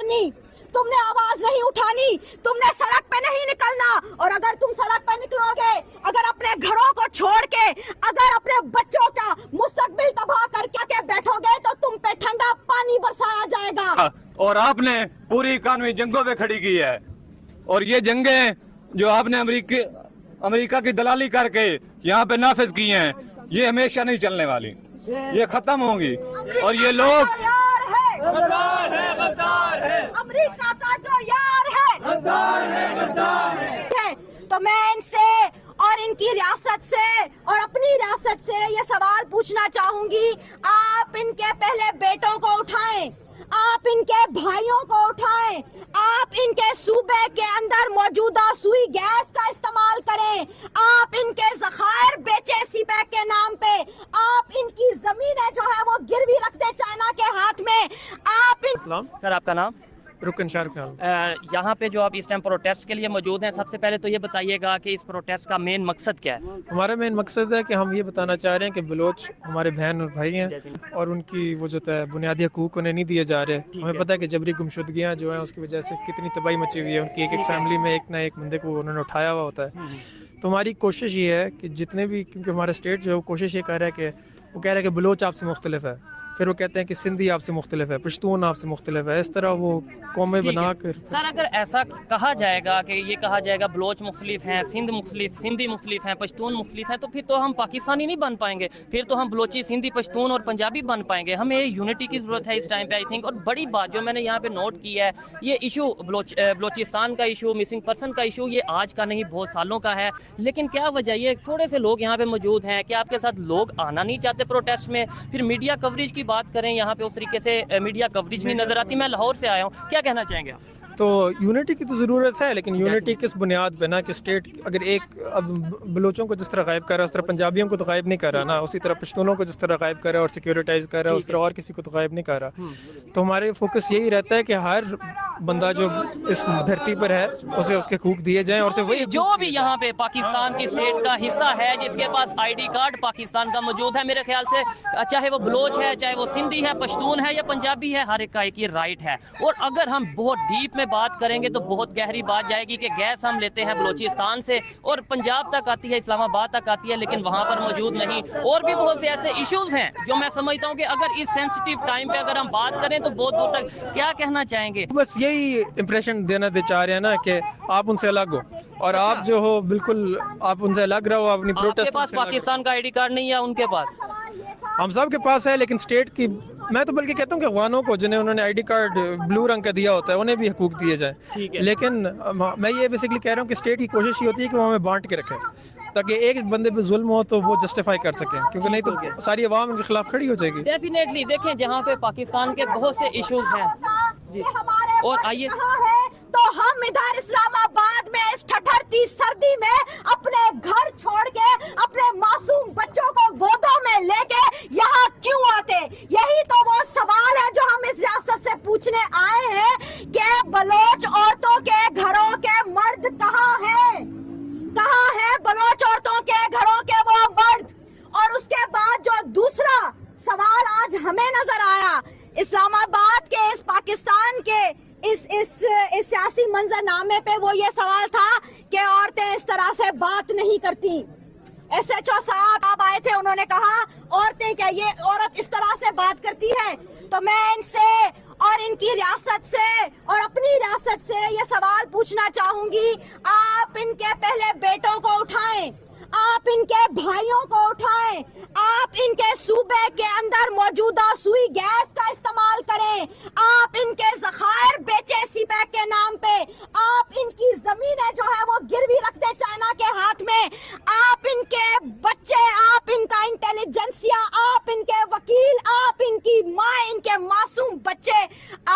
کرنی, تم نے آواز نہیں اٹھانی, تم نے سڑک پہ نہیں نکلنا. اور اگر تم سڑک پہ نکلو گے, اگر اپنے گھروں کو چھوڑ کے, اگر اپنے بچوں کا مستقبل تباہ کر کے بیٹھو گے تو تم پہ ٹھنڈا پانی برسایا جائے گا. اور آپ نے پوری اکانوی جنگوں پہ کھڑی کی ہے, اور یہ جنگیں جو آپ نے امریکہ کی دلالی کر کے یہاں پہ نافذ کی ہیں, یہ ہمیشہ نہیں چلنے والی, یہ ختم ہوں گی. اور یہ لوگ غدار ہے, امریکہ کا جو یار ہے غدار ہے. تو میں ان سے اور ان کی ریاست سے اور اپنی ریاست سے یہ سوال پوچھنا چاہوں گی, آپ ان کے پہلے بیٹوں کو اٹھائیں, آپ ان کے بھائیوں کو اٹھائیں, آپ ان کے صوبے کے اندر موجودہ سوئی گیس کا استعمال کریں, آپ ان کے ذخائر بیچے سی پیک کے نام پہ, آپ ان کی زمینیں جو ہے وہ گروی رکھ دیں چائنا کے ہاتھ میں. آپ اسلام سر آپ کا نام؟ رکن شارکال. یہاں پہ جو آپ اس ٹائم پروٹیسٹ کے لیے موجود ہیں, سب سے پہلے تو یہ بتائیے گا کہ اس پروٹیسٹ کا مین مقصد کیا ہے؟ ہمارا مین مقصد ہے کہ ہم یہ بتانا چاہ رہے ہیں کہ بلوچ ہمارے بہن اور بھائی ہیں, اور ان کی وہ جو ہے بنیادی حقوق انہیں نہیں دیے جا رہے. ہمیں پتہ ہے کہ جبری گمشدگیاں جو ہیں اس کی وجہ سے کتنی تباہی مچی ہوئی ہے, ان کی ایک فیملی میں ایک نہ ایک بندے کو انہوں نے اٹھایا ہوا ہوتا ہے. تو ہماری کوشش یہ ہے کہ جتنے بھی, کیونکہ ہمارا اسٹیٹ جو ہے وہ کوشش یہ کر رہا ہے کہ وہ کہہ رہا ہے کہ بلوچ آپ سے مختلف ہے, پھر وہ کہتے ہیں کہ سندھی آپ سے مختلف ہے, پشتون آپ سے مختلف ہے, اس طرح وہ قومیں بنا کر. سر اگر ایسا کہا جائے گا کہ یہ کہا جائے گا بلوچ مختلف ہیں, سندھی مختلف ہیں, پشتون مختلف ہیں, تو پھر تو ہم پاکستانی نہیں بن پائیں گے, پھر تو ہم بلوچی, سندھی, پشتون اور پنجابی بن پائیں گے. ہمیں یونٹی کی ضرورت ہے اس ٹائم پہ آئی تھنک. اور بڑی بات جو میں نے یہاں پہ نوٹ کی ہے, یہ ایشو بلوچستان کا ایشو, مسنگ پرسن کا ایشو, یہ آج کا نہیں بہت سالوں کا ہے. لیکن کیا وجہ, یہ تھوڑے سے لوگ یہاں پہ موجود ہیں کہ آپ کے ساتھ لوگ آنا نہیں چاہتے پروٹیسٹ میں. پھر میڈیا کوریج کی بات کریں, یہاں پہ اس طریقے سے میڈیا کوریج نہیں نظر آتی. میں لاہور سے آیا ہوں, کیا کہنا چاہیں گے آپ؟ تو یونٹی کی تو ضرورت ہے, لیکن یونٹی کس بنیاد پہ نا, کہ اسٹیٹ اگر ایک اب بلوچوں کو جس طرح غائب کر رہا ہے اس طرح پنجابیوں کو تو غائب نہیں کر رہا نا, اسی طرح پشتونوں کو جس طرح غائب کر رہا ہے اور سیکیورٹائز کر رہا ہے اس طرح اور کسی کو تو غائب نہیں کر رہا. تو ہمارے فوکس یہی رہتا ہے کہ ہر بندہ جو اس دھرتی پر ہے اسے اس کے حقوق دیے جائیں, اور اسے وہی جو بھی یہاں پہ پاکستان کی اسٹیٹ کا حصہ ہے, جس کے پاس آئی ڈی کارڈ پاکستان کا موجود ہے, میرے خیال سے چاہے وہ بلوچ ہے, چاہے وہ سندھی ہے, پشتون ہے یا پنجابی ہے, ہر ایک کا ایک یہ رائٹ ہے. اور اگر ہم بہت ڈیپ میں بات کریں گے تو بہت گہری بات جائے گی کہ گیس ہم لیتے ہیں بلوچستان سے اور پنجاب تک آتی ہے, اسلام آباد تک آتی ہے, لیکن وہاں پر موجود نہیں. اور بھی بہت سے ایسے ایشوز ہیں جو میں سمجھتا ہوں کہ اگر اس سینسٹیو ٹائم پہ اگر ہم بات کریں تو بہت دور تک. کیا کہنا چاہیں گے؟ بس یہی امپریشن دینا چاہ رہے ہیں نا کہ آپ ان سے الگ ہو, اور آپ جو ہو بالکل آپ ان سے الگ رہو. آپ اپنی آپ کے پروٹیسٹ پاس پاکستان کا آئی ڈی کارڈ نہیں ہے, ان کے پاس ہم سب کے پاس ہے, لیکن اسٹیٹ کی, میں تو بلکہ کہتا ہوں کہ افغانوں کو جنہیں انہوں نے آئی ڈی کارڈ بلو رنگ کا دیا ہوتا ہے انہیں بھی حقوق دیے جائیں. لیکن میں یہ بیسکلی کہہ رہا ہوں کہ اسٹیٹ کی کوشش یہ ہوتی ہے کہ وہ ہمیں بانٹ کے رکھے, تاکہ ایک بندے پہ ظلم ہو تو وہ جسٹیفائی کر سکیں, کیونکہ نہیں تو ساری عوام ان کے خلاف کھڑی ہو جائے گی. ڈیفینیٹلی دیکھیں جہاں پہ پاکستان کے بہت سے ایشوز ہیں. جی اور آئیے, تو ہم ادھر اسلام آباد میں اس ٹھٹھرتی سردی میں اپنے گھر چھوڑ کے اپنے معصوم بچوں کو گودوں میں لے کے یہاں کیوں آتے؟ یہی تو وہ سوال ہے جو ہم اس ریاست سے پوچھنے آئے ہیں کہ بلوچ عورتوں کے گھروں کے مرد کہاں ہیں؟ کہاں ہیں بلوچ عورتوں کے گھروں کے وہ مرد؟ اور اس کے بعد جو دوسرا سوال آج ہمیں نظر آیا اسلام آباد کے, اس پاکستان کے اس سیاسی منظر نامے پہ, وہ یہ سوال تھا کہ عورتیں اس طرح سے بات نہیں کرتی. ایس ایچ او صاحب آئے تھے, انہوں نے کہا عورتیں کیا, یہ عورت اس طرح سے بات کرتی ہے. تو میں ان سے اور ان کی ریاست سے اور اپنی ریاست سے یہ سوال پوچھنا چاہوں گی, آپ ان کے پہلے بیٹوں کو اٹھائیں, آپ ان کے بھائیوں کو اٹھائیں, آپ ان کے صوبے کے اندر موجودہ سوئی گیس کا استعمال کریں, آپ ان کے ذخائر بیچے سی پیک کے نام پہ, آپ ان کی زمینیں جو ہے وہ گروی رکھ دیں چائنا کے ہاتھ میں, آپ ان کے بچے, آپ ان کا انٹیلیجنسیا, آپ ان کے وکیل, آپ ان کی ماں, ان کے معصوم بچے,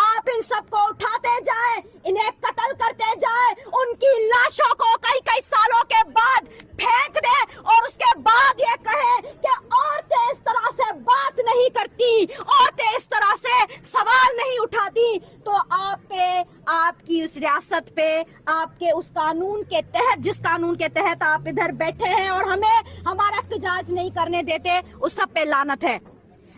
آپ ان سب کو اٹھاتے جائیں, انہیں قتل کرتے جائیں, ان کی لاشوں کو کئی سالوں کے بعد پھینک دیں, اور اس کے بعد یہ کہیں کہ عورتیں اس طرح سے بات نہیں کرتی, عورتیں اس طرح سے سوال نہیں اٹھاتی. تو آپ پہ, آپ کی اس ریاست پہ, آپ کے اس قانون کے تحت, جس قانون کے تحت آپ ادھر بیٹھے ہیں اور ہمیں ہمارا احتجاج نہیں کرنے دیتے, اس سب پہ لعنت ہے.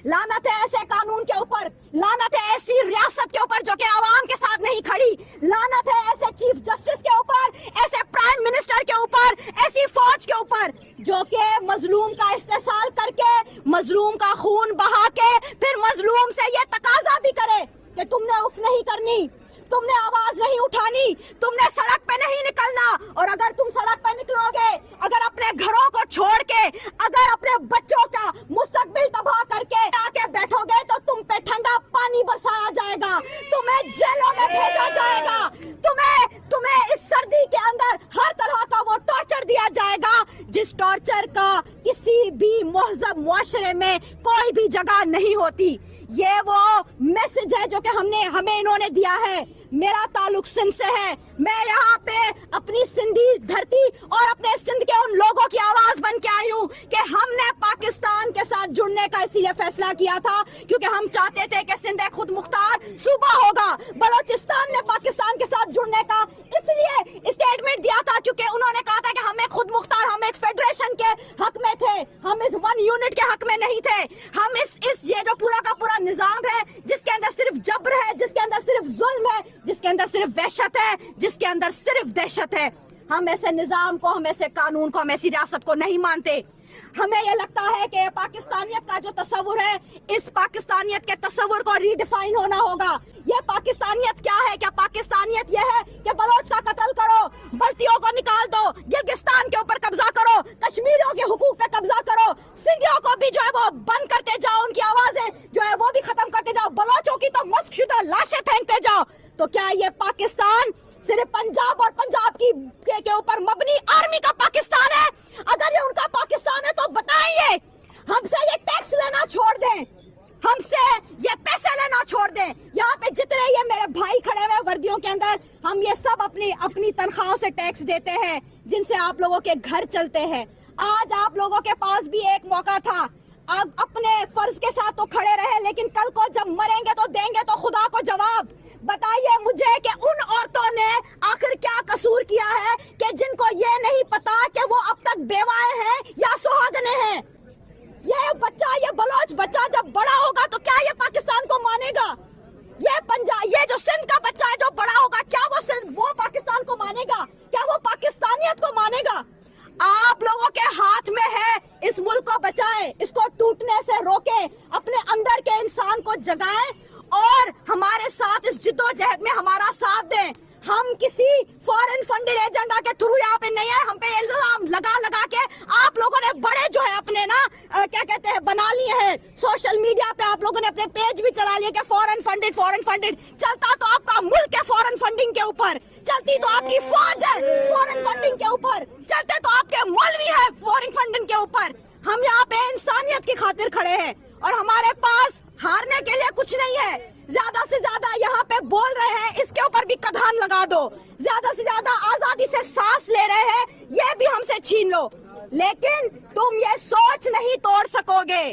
लानत है ऐसे कानून के ऊपर, लानत है ऐसी रियासत के ऊपर जो कि आवाम के साथ नहीं खड़ी, लानत है ऐसे चीफ जस्टिस के ऊपर, ऐसे प्राइम मिनिस्टर के ऊपर, ऐसी फौज के ऊपर जो कि मजलूम का इस्तेसाल करके, मजलूम का खून बहा के फिर मजलूम से ये तकाजा भी करे कि तुमने उफ नहीं करनी, तुमने आवाज नहीं उठानी, तुमने सड़क पे नहीं निकलना। और अगर तुम सड़क पे निकलोगे, अगर अपने घरों को छोड़ के, अगर अपने बच्चों का मुस्तकबिल तबाह करके आके बैठोगे तो तुम पे ठंडा पानी बरसाया जाएगा, तुम्हें जेलों में भेजा जाएगा, तुम्हें इस सर्दी के अंदर हर तरह का वो टॉर्चर दिया जाएगा जिस टॉर्चर का किसी भी महजब मुआशरे में कोई भी जगह नहीं होती। ये वो मैसेज है जो कि हमें इन्होंने दिया है। मेरा ताल्लुक सिंध से है, मैं यहाँ पे अपनी सिंधी धरती और अपने सिंध के उन लोगों की आवाज बन के आई हूँ कि हमने पाकिस्तान के साथ जुड़ने का इसीलिए फैसला किया था क्योंकि हम चाहते थे कि सिंध एक खुद मुख्तार सूबा होगा। बलोचिस्तान ने पाकिस्तान के साथ जुड़ने का इसलिए स्टेटमेंट दिया था क्योंकि उन्होंने कहा था कि हम एक खुद मुख्तार, हम एक फेडरेशन के हक में थे, हम इस वन यूनिट के हक में नहीं थे। हम इस ये जो पूरा का पूरा निजाम है जिसके अंदर सिर्फ जबर है, जिसके अंदर सिर्फ जुल्म है, जिसके अंदर सिर्फ वहशत है, जिसके अंदर सिर्फ दहशत है, हम ऐसे निजाम को, हम ऐसे कानून को, हम ऐसी रियासत को नहीं मानते। हमें ये लगता है कि पाकिस्तानियत का जो तस्वुर है, इस पाकिस्तानियत के तस्वुर को रीडिफाइन होना होगा। ये पाकिस्तानियत क्या है? क्या पाकिस्तानियत ये है कि बलोच का कत्ल करो, बल्तियों को निकाल दो, गिलगिस्तान के ऊपर कब्जा करो, कश्मीरियों के हुकूक पे कब्जा करो, सिंधियों को भी जो है वो बंद करते जाओ, उनकी आवाजें जो है वो भी खत्म करते जाओ, बलोचों की तो मस्कशुदा लाशें फेंकते जाओ। तो क्या ये पाकिस्तान सिर्फ पंजाब और पंजाब के ऊपर मबनी आर्मी का पाकिस्तान है? अगर ये उनका पाकिस्तान है तो बताइए, हमसे ये टैक्स लेना छोड़ दें, हमसे ये पैसे लेना छोड़ दें। यहाँ पे जितने ये मेरे भाई खड़े हुए वर्दियों के अंदर, हम ये सब अपनी तनख्वाहों से टैक्स देते हैं जिनसे आप लोगों के घर चलते हैं। आज आप लोगों के पास भी एक मौका था, अब अपने फर्ज के साथ तो खड़े रहे, लेकिन कल को जब मरेंगे तो देंगे तो खुदा को जवाब। बताइए मुझे कि उन औरतों ने आखिर क्या कसूर किया है कि जिनको ये नहीं पता कि वो अब तक बेवाएं हैं या सुहागने हैं। ये बच्चा, ये बलोच बच्चा जब बड़ा होगा तो क्या ये पाकिस्तान को मानेगा? ये जो सिंध का बच्चा है जो बड़ा होगा, क्या वो पाकिस्तान को मानेगा? क्या वो पाकिस्तानियत को मानेगा? आप लोगों के हाथ में है, इस मुल्क को बचाएं, इसको टूटने से रोकें, अपने अंदर के इंसान को जगाएं और हमारे साथ इस जिद्दोजहद में हमारा साथ दें। हम किसी फॉरेन फंडेड एजेंडा के थ्रू यहाँ पे नहीं है, हम पे इल्जाम लगा के आप लोगों ने बड़े जो है अपने क्या कहते हैं बना लिए हैं। सोशल मीडिया पे आप लोगों ने अपने पेज भी चला लिए कि फॉरेन फंडेड। चलता तो आपका मुल्क है फॉरेन फंडिंग के ऊपर, चलती तो आपकी फौज है फॉरेन फंडिंग के ऊपर, चलते तो आपके मौलवी है फॉरेन फंडिंग के ऊपर। हम यहाँ पे इंसानियत की खातिर खड़े हैं और हमारे पास हारने के लिए कुछ नहीं है। ज्यादा से ज्यादा यहाँ पे बोल रहे हैं, इसके ऊपर भी कधान लगा दो। ज्यादा से ज्यादा आजादी से सांस ले रहे हैं, ये भी हमसे छीन लो, लेकिन तुम ये सोच नहीं तोड़ सकोगे।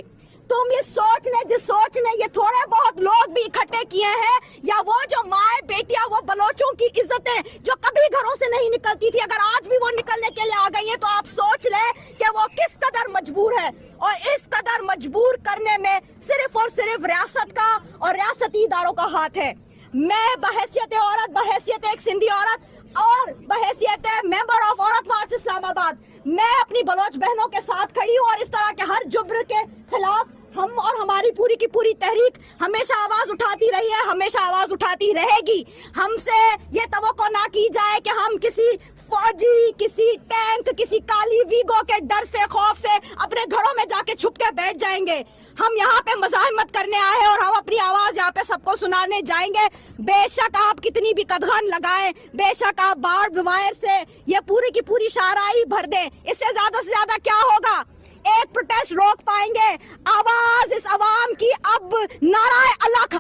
तुम जिस सोच ने ये थोड़े बहुत लोग भी इकट्ठे किए हैं, या वो जो माए बेटियां, वो बलोचों की इज्जतें जो कभी घरों से नहीं निकलती थी, अगर आज भी वो निकलने के लिए आ गई है तो आप सोच ले कि वो किस कदर मजबूर है। और इस कदर मजबूर करने में सिर्फ और सिर्फ रियासत का और रियासती इदारों का हाथ है। मैं बहैसियत औरत, बहैसियत एक सिंधी औरत और बहैसियत मेंबर ऑफ औरत मार्च इस्लामाबाद, मैं अपनी बलोच बहनों के साथ खड़ी हूँ और इस तरह के हर जुब्र के खिलाफ हम और हमारी पूरी की पूरी तहरीक हमेशा आवाज उठाती रही है, हमेशा आवाज उठाती रहेगी। हमसे ये तवक्को ना की जाए कि हम किसी फौजी, किसी टैंक, किसी काली वीगो के डर से, खौफ से अपने घरों में जाके छुप के बैठ जाएंगे। हम यहाँ पे मज़ाहमत करने आए हैं और हम अपनी आवाज यहाँ पे सबको सुनाने जाएंगे। बेशक आप कितनी भी कदगन लगाएं, बेशक आप बार्ड वायर से ये पूरी की पूरी शाहराई भर दें, इससे ज्यादा से ज्यादा क्या होगा? एक प्रोटेस्ट रोक पाएंगे। आवाज इस आवाम की अब नाराए अलग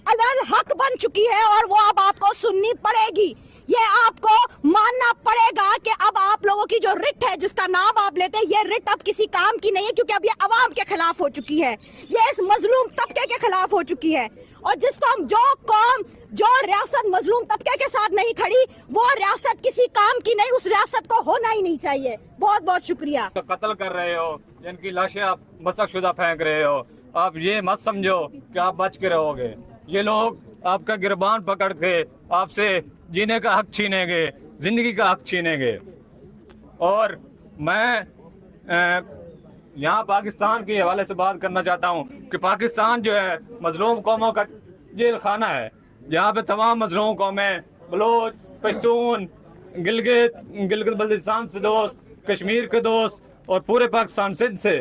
हक बन चुकी है और वो अब आपको सुननी पड़ेगी। ये आपको मानना पड़ेगा कि अब आप लोगों की जो रिट है, जिसका नाम आप लेते हैं, ये रिट अब किसी काम की नहीं है, क्योंकि अब ये अवाम के खिलाफ हो चुकी है, ये इस मजलूम तबके के खिलाफ हो चुकी है। और जिसको हम जो रियासत मजलूम तबके के साथ नहीं खड़ी, वो रियासत किसी काम की नहीं, उस रियासत को होना ही नहीं चाहिए। बहुत बहुत शुक्रिया। तो कत्ल कर रहे हो, जिनकी लाशें आप मसक शुदा फेंक रहे हो, आप ये मत समझो कि आप बच के रहोगे। ये लोग आपका गिरबान पकड़ के आपसे जीने का हक छीनेंगे, जिंदगी का हक छीनेंगे। और मैं यहाँ पाकिस्तान के हवाले से बात करना चाहता हूँ कि पाकिस्तान जो है मजलूम कौमों का जेल खाना है, जहाँ पे तमाम मजलूम कौमें बलोच, पश्तून, गिलगित बल्तिस्तान से दोस्त, कश्मीर के दोस्त और पूरे पाकिस्तान सिंध से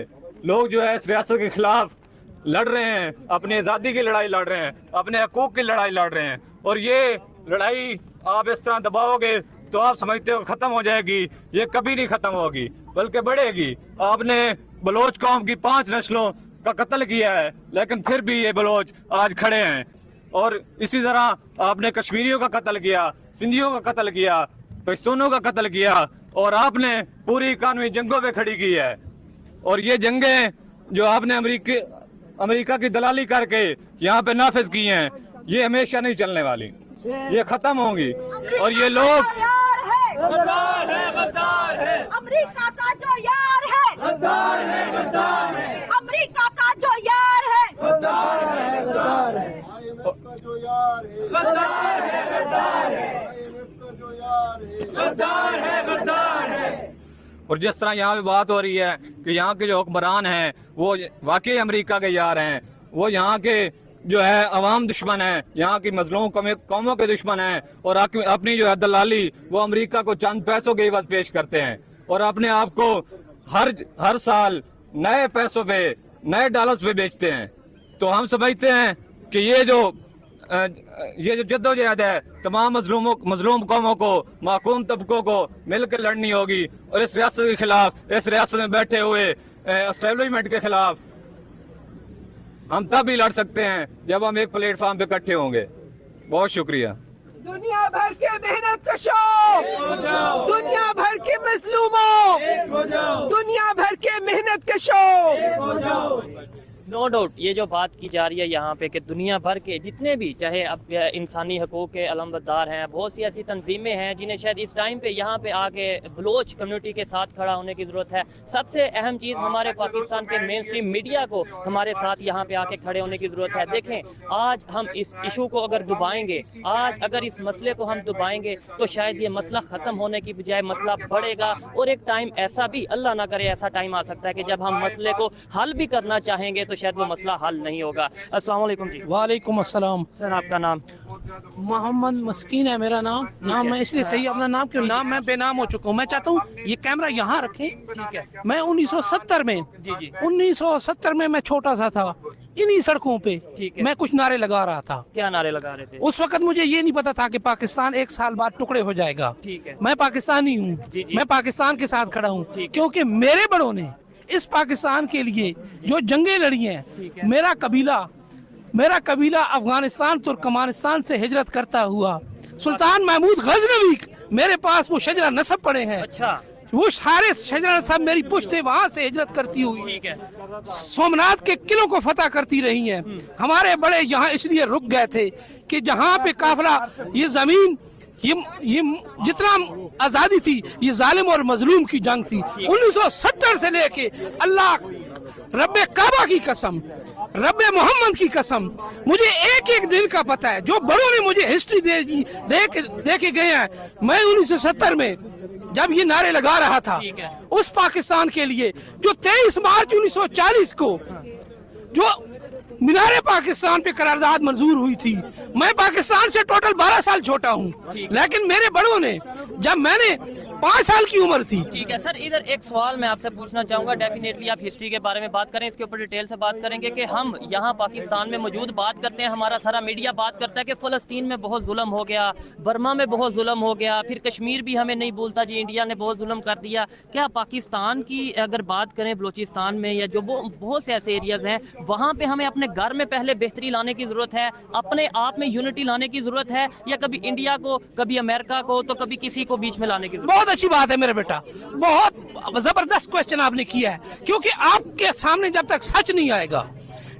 लोग जो है इस रियासत के खिलाफ लड़ रहे हैं, अपनी आज़ादी की लड़ाई लड़ रहे हैं, अपने हकूक़ की लड़ाई लड़ रहे हैं। और ये लड़ाई आप इस तरह दबाओगे तो आप समझते हो ख़त्म हो जाएगी, ये कभी नहीं ख़त्म होगी बल्कि बढ़ेगी। आपने बलोच कौम की 5 नस्लों का कत्ल किया है, लेकिन फिर भी ये बलोच आज खड़े हैं। और इसी तरह आपने कश्मीरियों का कत्ल किया, सिंधियों का कत्ल किया, पश्तूनों का कत्ल किया, और आपने पूरी कानूनी जंगों पे खड़ी की है। और ये जंगें जो आपने अमेरिका की दलाली करके यहाँ पे नाफिज की हैं, ये हमेशा नहीं चलने वाली, ये खत्म होंगी। और ये लोग गद्दार है, गद्दार है। अमेरिका का जो यार है, गद्दार है, गद्दार है। अमेरिका का जो यार है, गद्दार है, गद्दार है। IMF का जो यार है, गद्दार है, गद्दार है। IMF का जो यार है, गद्दार है, गद्दार है। और जिस तरह यहाँ पे बात हो रही है कि यहाँ के जो हुक्मरान हैं वो वाकई अमेरिका के यार हैं, वो यहाँ के जो है अवाम दुश्मन हैं, यहाँ की मजलूम कौमों के दुश्मन हैं, और अपनी जो है दलाली वो अमेरिका को चंद पैसों के एवज पेश करते हैं, और अपने आप को हर साल नए पैसों पे, नए डॉलर्स पे बेचते हैं। तो हम समझते हैं कि ये जो जद्दोजहद है तमाम मजलूम कौमों को, माकूम तबकों को मिलकर लड़नी होगी, और इस रियासत के खिलाफ, इस रियासत में बैठे हुए एस्टेब्लिशमेंट के खिलाफ हम तब ही लड़ सकते हैं जब हम एक प्लेटफॉर्म पे इकट्ठे होंगे। बहुत शुक्रिया। दुनिया भर के मेहनत कशों, दुनिया भर के मजलूमों, दुनिया भर के मेहनत कशों। नो डाउट ये जो बात की जा रही है यहाँ पे कि दुनिया भर के जितने भी चाहे अब इंसानी हकूक़ के अलमबरदार हैं, बहुत सी ऐसी तंजीमें हैं जिन्हें शायद इस टाइम पे यहाँ पे आके बलोच कम्युनिटी के साथ खड़ा होने की ज़रूरत है। सबसे अहम चीज़ हमारे पाकिस्तान के मेन स्ट्रीम मीडिया को हमारे साथ यहाँ पे आके खड़े होने की ज़रूरत है। देखें, आज हम इस इशू को अगर दबाएंगे, आज अगर इस मसले को हम दबाएंगे तो शायद ये मसला ख़त्म होने की बजाय मसला बढ़ेगा, और एक टाइम ऐसा भी, अल्लाह ना करे ऐसा टाइम आ सकता है कि जब हम मसले को हल भी करना चाहेंगे तो शायद वो मसला हल नहीं होगा। अस्सलाम वालेकुम जी। वालेकुम अस्सलाम। सर आपका नाम? मोहम्मद मस्कीन है मेरा नाम मैं इसलिए सही अपना नाम क्यों, नाम मैं बेनाम हो चुका हूँ। मैं चाहता हूँ ये कैमरा यहाँ रखें। ठीक है। मैं 1970 में, जी 1970 में मैं छोटा सा था, इन्हीं सड़कों पे ठीक है। मैं कुछ नारे लगा रहा था। क्या नारे लगा रहे थे? उस वक्त मुझे ये नहीं पता था कि पाकिस्तान 1 साल बाद टुकड़े हो जाएगा। ठीक है। मैं पाकिस्तानी हूँ, जी। मैं पाकिस्तान के साथ खड़ा हूँ, ठीक है। क्योंकि मेरे बड़ों ने इस पाकिस्तान के लिए जो जंगें लड़ी हैं, मेरा कबीला अफगानिस्तान तुर्कमानिस्तान से हिजरत करता हुआ सुल्तान महमूद गजनवी, मेरे पास वो शजरा नसब पड़े हैं। अच्छा। वो सारे शजरा नसब मेरी पुश्ते वहां से हिजरत करती हुई ठीक है। सोमनाथ के किलों को फतह करती रही हैं। हमारे बड़े यहाँ इसलिए रुक गए थे कि जहाँ पे काफिला, ये जमीन, ये जितना आजादी थी, ये जालिम और मजलूम की जंग थी। 1970 से लेके अल्लाह रब्बे काबा की कसम, रब्बे मोहम्मद की कसम, मुझे एक एक दिन का पता है। जो बड़ों ने मुझे हिस्ट्री दे के गए हैं, मैं 1970 में जब ये नारे लगा रहा था उस पाकिस्तान के लिए, जो 23 मार्च 1940 को जो मीनारे पाकिस्तान पे करारदाद मंजूर हुई थी, मैं पाकिस्तान से टोटल 12 साल छोटा हूँ, लेकिन मेरे बड़ों ने, जब मैंने 5 साल की उम्र थी। ठीक है सर, इधर एक सवाल मैं आपसे पूछना चाहूँगा। डेफिनेटली आप हिस्ट्री के बारे में बात करें, इसके ऊपर डिटेल से बात करेंगे कि हम यहाँ पाकिस्तान में मौजूद बात करते हैं, हमारा सारा मीडिया बात करता है कि फ़लस्तीन में बहुत जुल्म हो गया, बर्मा में बहुत जुल्म हो गया, फिर कश्मीर भी हमें नहीं बोलता जी, इंडिया ने बहुत जुल्म कर दिया। क्या पाकिस्तान की अगर बात करें, बलूचिस्तान में या जो बहुत से ऐसे एरियाज़ हैं, वहाँ पर हमें अपने घर में पहले बेहतरी लाने की ज़रूरत है, अपने आप में यूनिटी लाने की ज़रूरत है, या कभी इंडिया को, कभी अमेरिका को, तो कभी किसी को बीच में लाने की ज़रूरत? बहुत अच्छी बात है मेरे बेटा, बहुत जबरदस्त क्वेश्चन आपने किया है, क्योंकि आपके सामने जब तक सच नहीं आएगा,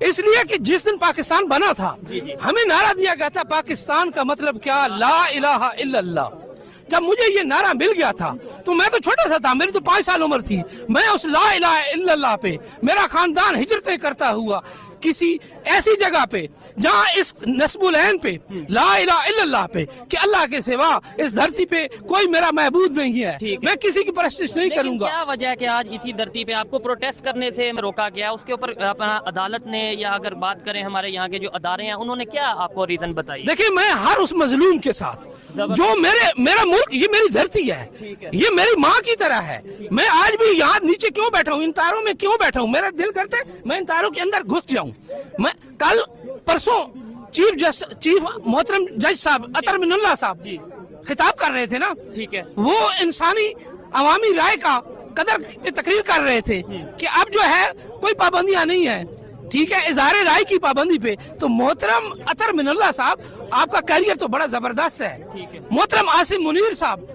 इसलिए कि जिस दिन पाकिस्तान बना था, हमें नारा दिया गया था पाकिस्तान का मतलब क्या, ला इलाहा इल्लल्लाह। जब मुझे ये नारा मिल गया था तो मैं तो छोटा सा था, मेरी तो 5 साल उम्र थी, मैं उस ला इलाहा इल्लल्लाह पे मेरा खानदान हिजरतें करता हुआ किसी ऐसी जगह पे जहाँ इस नस्बुल ऐन पे ला इलाहा इल्लल्लाह पे कि अल्लाह के सिवा इस धरती पे कोई मेरा महबूद नहीं है, ठीक है। मैं किसी की परस्तिश नहीं लेकिन करूंगा। क्या वजह है कि आज इसी धरती पे आपको प्रोटेस्ट करने से रोका गया? उसके ऊपर अपना अदालत ने, या अगर बात करें हमारे यहाँ के जो अदारे हैं, उन्होंने क्या आपको रीजन बताई? देखिए, मैं हर उस मजलूम के साथ जो मेरा मुल्क, ये मेरी धरती है, ये मेरी माँ की तरह है। मैं आज भी यहाँ नीचे क्यों बैठा हूँ, इन तारों में क्यों बैठा हूँ? मेरा दिल करता है मैं इन तारों के अंदर घुस जाऊं। मैं कल परसों चीफ मोहतरम जज साहब अतर मिनुल्लाह साहब खिताब कर रहे थे ना, ठीक है। वो इंसानी अवामी राय का कदर पे तकरीर कर रहे थे कि अब जो है कोई पाबंदियां नहीं है, ठीक है, इजहार राय की पाबंदी पे। तो मोहतरम अतर मिनुल्लाह साहब, आपका करियर तो बड़ा जबरदस्त है। मोहतरम आसिम मुनीर साहब,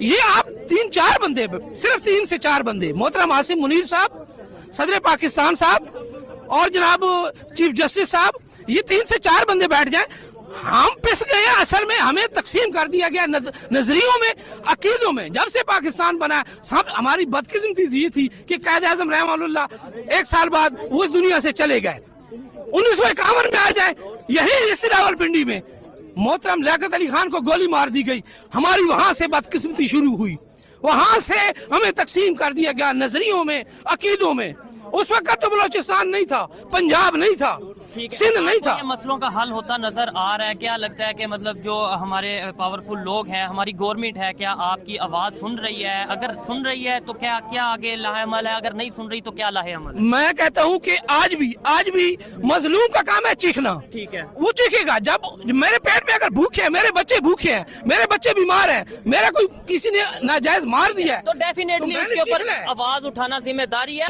ये आप 3-4 बंदे, सिर्फ 3 से 4 बंदे, मोहतरम आसिम मुनीर साहब, सदर पाकिस्तान साहब और जनाब चीफ जस्टिस साहब, ये 3 से 4 बंदे बैठ जाएं, हम पिस गए। असल में हमें तकसीम कर दिया गया नजरियों में, अकीदों में। जब से पाकिस्तान बना, सब हमारी बदकिस्मती ये थी कि कायद आजम रहमतुल्लाह 1 साल बाद वो इस दुनिया से चले गए। 1951 में आ जाए, यही इस रावलपिंडी में मोहतरम लियाकत अली खान को गोली मार दी गई। हमारी वहां से बदकिस्मती शुरू हुई, वहां से हमें तकसीम कर दिया गया नजरियों में, अकीदों में। उस वक्त तो बलोचिस्तान नहीं था, पंजाब नहीं था, सिंध नहीं था। ये मसलों का हल होता नजर आ रहा है? क्या लगता है कि मतलब जो हमारे पावरफुल लोग हैं, हमारी गवर्नमेंट है, क्या आपकी आवाज सुन रही है? अगर सुन रही है तो क्या क्या आगे लाहेअमल है? अगर नहीं सुन रही तो क्या लाहेअमल? मैं कहता हूँ कि आज भी मजलूम का काम है चीखना। ठीक है। वो चीखेगा जब मेरे पेट में अगर भूखे हैं, मेरे बच्चे भूखे हैं, मेरे बच्चे बीमार हैं, मेरा कोई किसी ने नाजायज मार दिया है, तो डेफिनेटली तो मैंने उसके ऊपर चीखना है। आवाज उठाना जिम्मेदारी है।